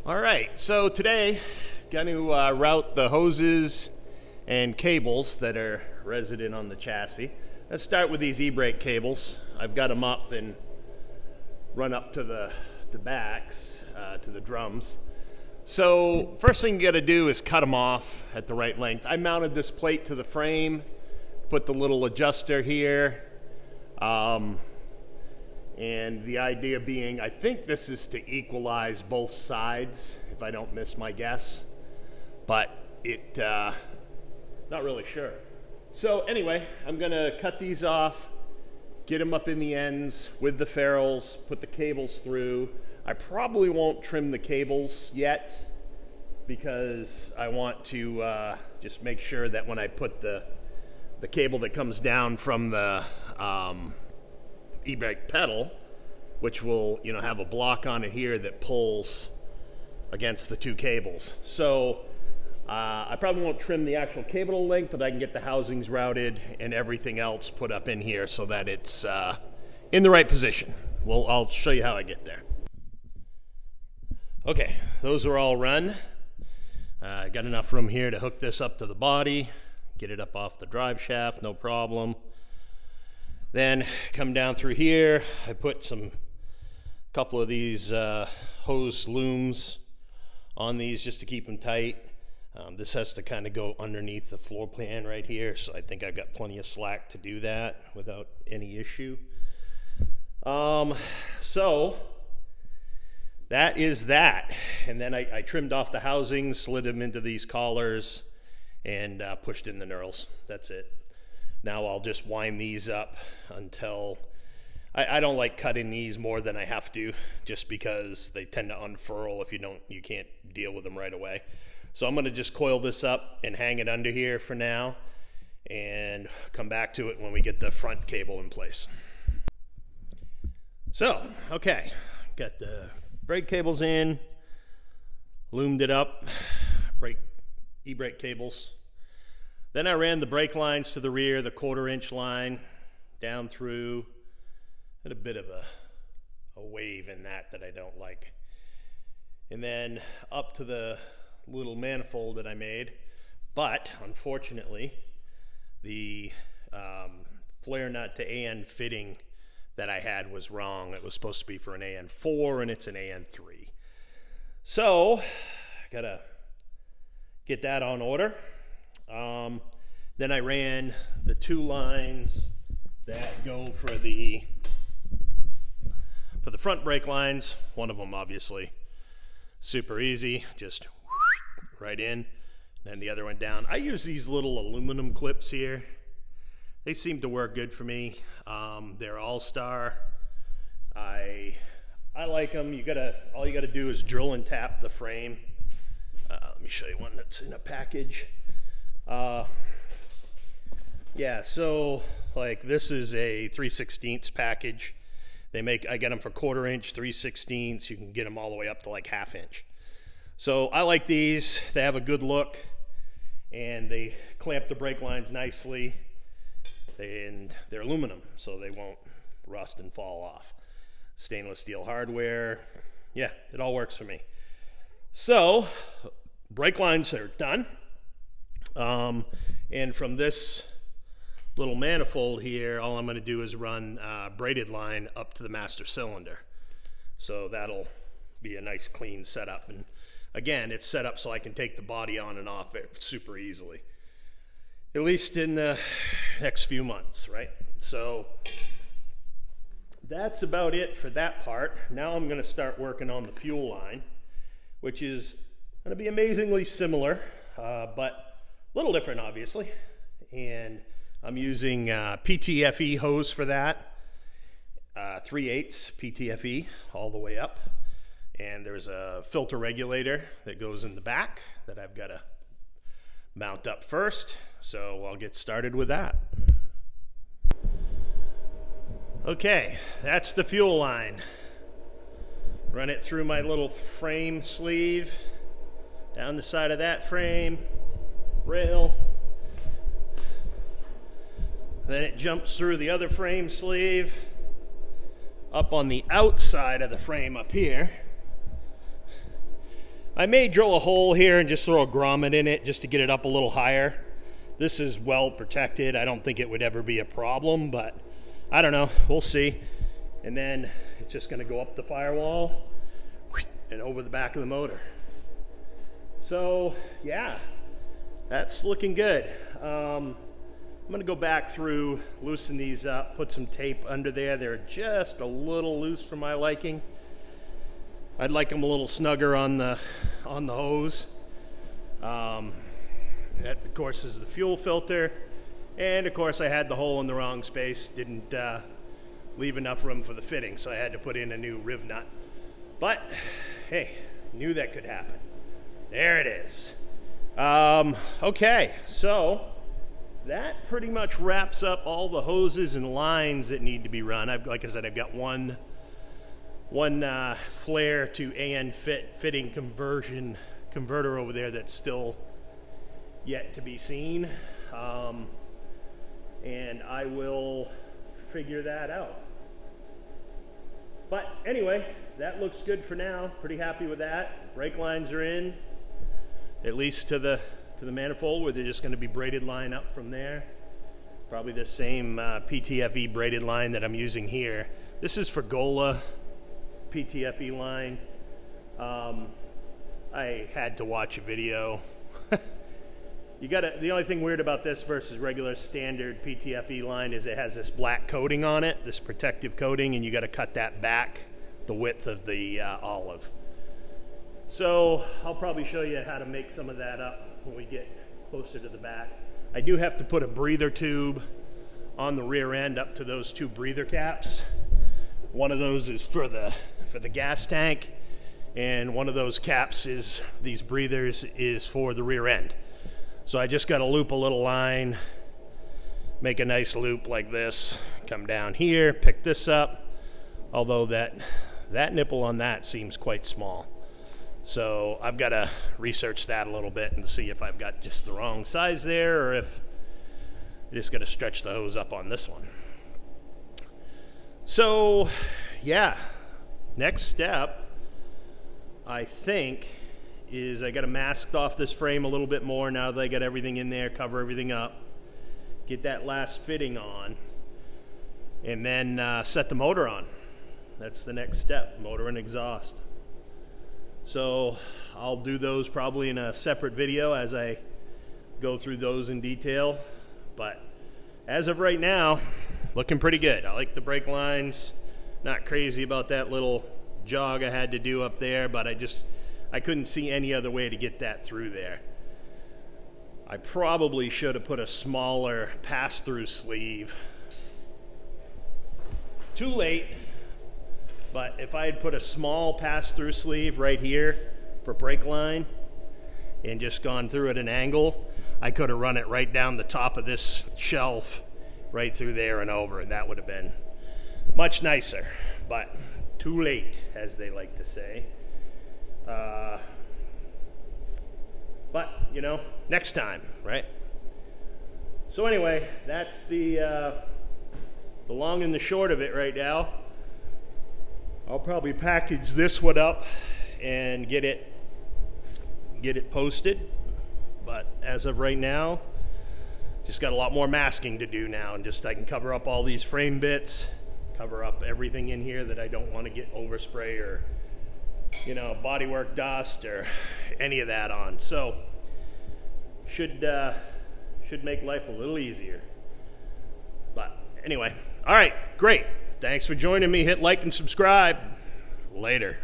All right, so today going to route the hoses and cables that are resident on the chassis. Let's start with these e-brake cables. I've got them up and run up to the backs, to the drums. So first thing you got to do is cut them off at the right length. I mounted this plate to the frame, put the little adjuster here, and the idea being, I think this is to equalize both sides, if I don't miss my guess, but not really sure. So anyway, I'm gonna cut these off, get them up in the ends with the ferrules, put the cables through. I probably won't trim the cables yet because I want to just make sure that when I put the cable that comes down from the e-brake pedal, which will have a block on it here that pulls against the two cables. So I probably won't trim the actual cable length, but I can get the housings routed and everything else put up in here so that it's in the right position. Well, I'll show you how I get there. Okay, those are all run. I got enough room here to hook this up to the body, get it up off the drive shaft, no problem. Then come down through here. I put couple of these hose looms on these just to keep them tight. This has to kind of go underneath the floor pan right here, so I think I've got plenty of slack to do that without any issue. So that is that. And then I trimmed off the housings, slid them into these collars, and pushed in the knurls. That's it. Now I'll just wind these up until, I don't like cutting these more than I have to, just because they tend to unfurl if you can't deal with them right away. So I'm gonna just coil this up and hang it under here for now and come back to it when we get the front cable in place. So, okay, got the brake cables in, loomed it up, e-brake cables. Then I ran the brake lines to the rear, the 1/4-inch line down through. Had a bit of a wave in that I don't like. And then up to the little manifold that I made. But unfortunately, the flare nut to AN fitting that I had was wrong. It was supposed to be for an AN4 and it's an AN3. So, gotta get that on order. Then I ran the 2 lines that go for the front brake lines. One of them obviously super easy, just right in, and then the other one down. I use these little aluminum clips here. They seem to work good for me. They're All-Star. I like them. All you gotta do is drill and tap the frame. Let me show you one that's in a package. Yeah, so like this is a 3/16 package. I get them for 1/4-inch, 3/16. You can get them all the way up to like 1/2 inch. So I like these. They have a good look and they clamp the brake lines nicely. And they're aluminum, so they won't rust and fall off. Stainless steel hardware. Yeah, it all works for me. So brake lines are done. And from this little manifold here, all I'm going to do is run braided line up to the master cylinder. So that'll be a nice clean setup. And again, it's set up so I can take the body on and off it super easily, at least in the next few months, right? So that's about it for that part. Now I'm going to start working on the fuel line, which is going to be amazingly similar, but a little different, obviously. And I'm using PTFE hose for that, 3/8 PTFE all the way up. And there's a filter regulator that goes in the back that I've got to mount up first. So I'll get started with that. Okay, that's the fuel line. Run it through my little frame sleeve, down the side of that frame, rail. Then it jumps through the other frame sleeve, up on the outside of the frame up here. I may drill a hole here and just throw a grommet in it just to get it up a little higher. This is well protected. I don't think it would ever be a problem, but I don't know. We'll see. And then it's just going to go up the firewall and over the back of the motor. So yeah, that's looking good. I'm going to go back through, loosen these up, put some tape under there. They're just a little loose for my liking. I'd like them a little snugger on the hose. That, of course, is the fuel filter. And, of course, I had the hole in the wrong space. Didn't leave enough room for the fitting, so I had to put in a new riv nut. But, hey, knew that could happen. There it is. Okay, so that pretty much wraps up all the hoses and lines that need to be run. Like I said, I've got one flare to AN fitting converter over there that's still yet to be seen, and I will figure that out. But anyway, that looks good for now. Pretty happy with that. Brake lines are in, at least to the manifold, where they're just going to be braided line up from there. Probably the same PTFE braided line that I'm using here. This is for Gola PTFE line. I had to watch a video. The only thing weird about this versus regular standard PTFE line is it has this black coating on it, this protective coating, and you got to cut that back the width of the olive. So I'll probably show you how to make some of that up when we get closer to the back. I do have to put a breather tube on the rear end up to those two breather caps. One of those is for the gas tank, and one of those caps is, these breathers, is for the rear end. So I just got to loop a little line, make a nice loop like this, come down here, pick this up, although that nipple on that seems quite small. So I've got to research that a little bit and see if I've got just the wrong size there, or if I just got to stretch the hose up on this one. So yeah, next step, I think, is I got to mask off this frame a little bit more now that I got everything in there, cover everything up, get that last fitting on, and then set the motor on. That's the next step, motor and exhaust. So I'll do those probably in a separate video as I go through those in detail. But as of right now, looking pretty good. I like the brake lines. Not crazy about that little jog I had to do up there, but I couldn't see any other way to get that through there. I probably should have put a smaller pass-through sleeve. Too late, but if I had put a small pass-through sleeve right here for brake line and just gone through at an angle, I could have run it right down the top of this shelf, right through there and over, and that would have been much nicer, but too late, as they like to say. But, you know, next time, right? So anyway, that's the long and the short of it right now. I'll probably package this one up and get it posted. But as of right now, just got a lot more masking to do now, and just I can cover up all these frame bits, cover up everything in here that I don't want to get overspray or, you know, bodywork dust or any of that on. So should make life a little easier. But anyway, all right, great. Thanks for joining me. Hit like and subscribe. Later.